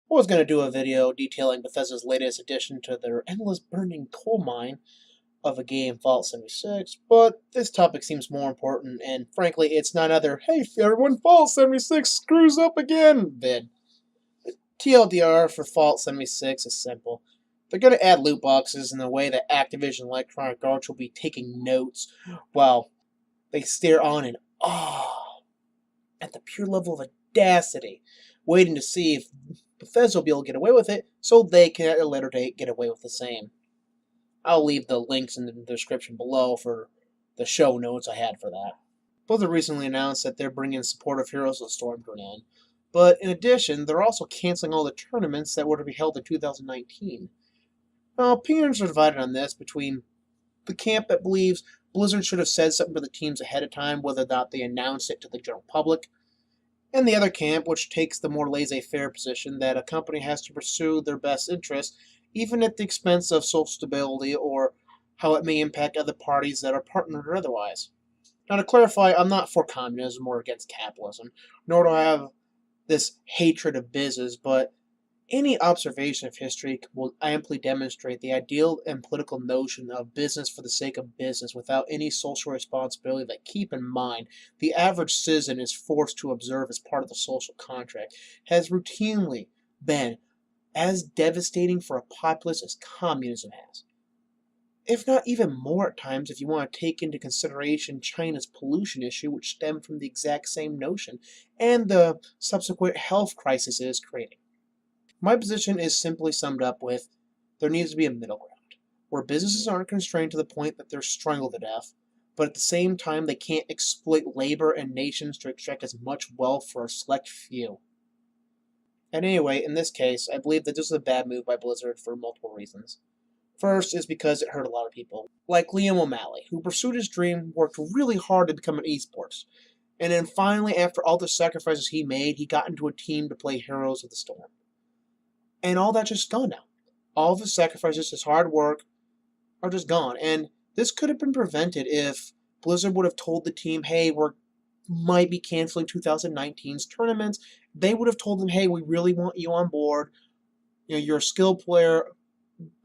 I was going to do a video detailing Bethesda's latest addition to their endless burning coal mine of a game, Fallout 76, but this topic seems more important, and frankly, it's none other, hey everyone, Fallout 76 screws up again vid. TLDR for Fallout 76 is simple. They're going to add loot boxes in a way that Activision Electronic Arts will be taking notes while they stare on in awe at the pure level of audacity, waiting to see if Bethesda will be able to get away with it, so they can at a later date get away with the same. I'll leave the links in the description below for the show notes I had for that. Blizzard recently announced that they're bringing supportive Heroes of the Storm to an end, but in addition, they're also canceling all the tournaments that were to be held in 2019. Now, opinions are divided on this between the camp that believes Blizzard should have said something to the teams ahead of time, whether or not they announced it to the general public, and the other camp, which takes the more laissez-faire position that a company has to pursue their best interests, even at the expense of social stability or how it may impact other parties that are partnered or otherwise. Now, to clarify, I'm not for communism or against capitalism, nor do I have this hatred of business, but any observation of history will amply demonstrate the ideal and political notion of business for the sake of business without any social responsibility that, keep in mind, the average citizen is forced to observe as part of the social contract, has routinely been as devastating for a populace as communism has. If not even more at times if you want to take into consideration China's pollution issue, which stemmed from the exact same notion, and the subsequent health crisis it is creating. My position is simply summed up with there needs to be a middle ground, where businesses aren't constrained to the point that they're strangled to death, but at the same time they can't exploit labor and nations to extract as much wealth for a select few. And anyway, in this case, I believe that this is a bad move by Blizzard for multiple reasons. First is because it hurt a lot of people, like Liam O'Malley, who pursued his dream, worked really hard to become an esports, and then finally, after all the sacrifices he made, he got into a team to play Heroes of the Storm. And all that's just gone now. All of his sacrifices, his hard work, are just gone. And this could have been prevented if Blizzard would have told the team, hey, we might be canceling 2019's tournaments. They would have told them, hey, we really want you on board. You're a skilled player,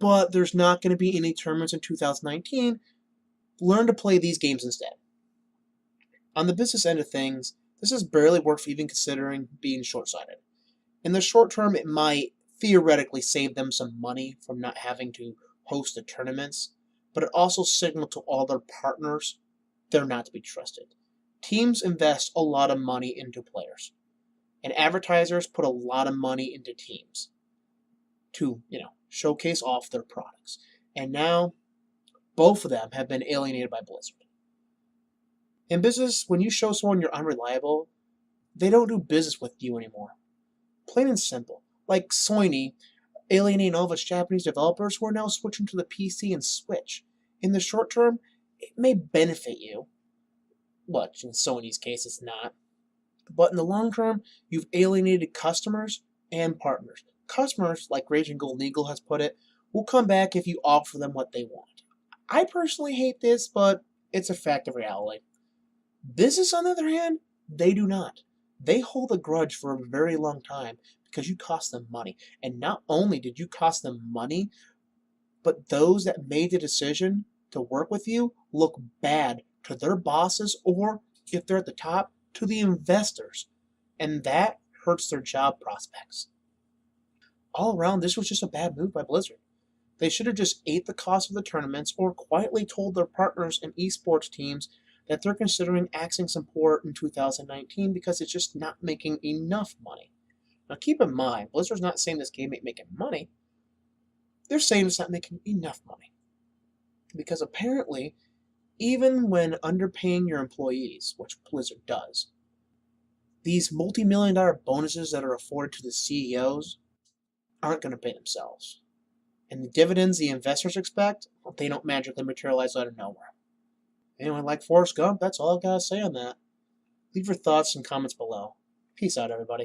but there's not going to be any tournaments in 2019. Learn to play these games instead. On the business end of things, this has barely worked for even considering being short-sighted. In the short term, it might theoretically save them some money from not having to host the tournaments, but it also signaled to all their partners they're not to be trusted. Teams invest a lot of money into players, and advertisers put a lot of money into teams to, showcase off their products. And now, both of them have been alienated by Blizzard. In business, when you show someone you're unreliable, they don't do business with you anymore. Plain and simple. Like Sony alienating all of its Japanese developers who are now switching to the PC and Switch. In the short term, it may benefit you. But in Sony's case, it's not. But in the long term, you've alienated customers and partners. Customers, like Raging Golden Eagle has put it, will come back if you offer them what they want. I personally hate this, but it's a fact of reality. Business, on the other hand, they do not. They hold a grudge for a very long time because you cost them money. And not only did you cost them money, but those that made the decision to work with you look bad to their bosses, or if they're at the top, to the investors. And that hurts their job prospects. All around, this was just a bad move by Blizzard. They should have just ate the cost of the tournaments or quietly told their partners and esports teams that they're considering axing support in 2019 because it's just not making enough money. Now keep in mind, Blizzard's not saying this game ain't making money. They're saying it's not making enough money. Because apparently, even when underpaying your employees, which Blizzard does, these multi-million-dollar bonuses that are afforded to the CEOs aren't going to pay themselves. And the dividends the investors expect, well, they don't magically materialize out of nowhere. Anyway, like Forrest Gump, that's all I've got to say on that. Leave your thoughts and comments below. Peace out, everybody.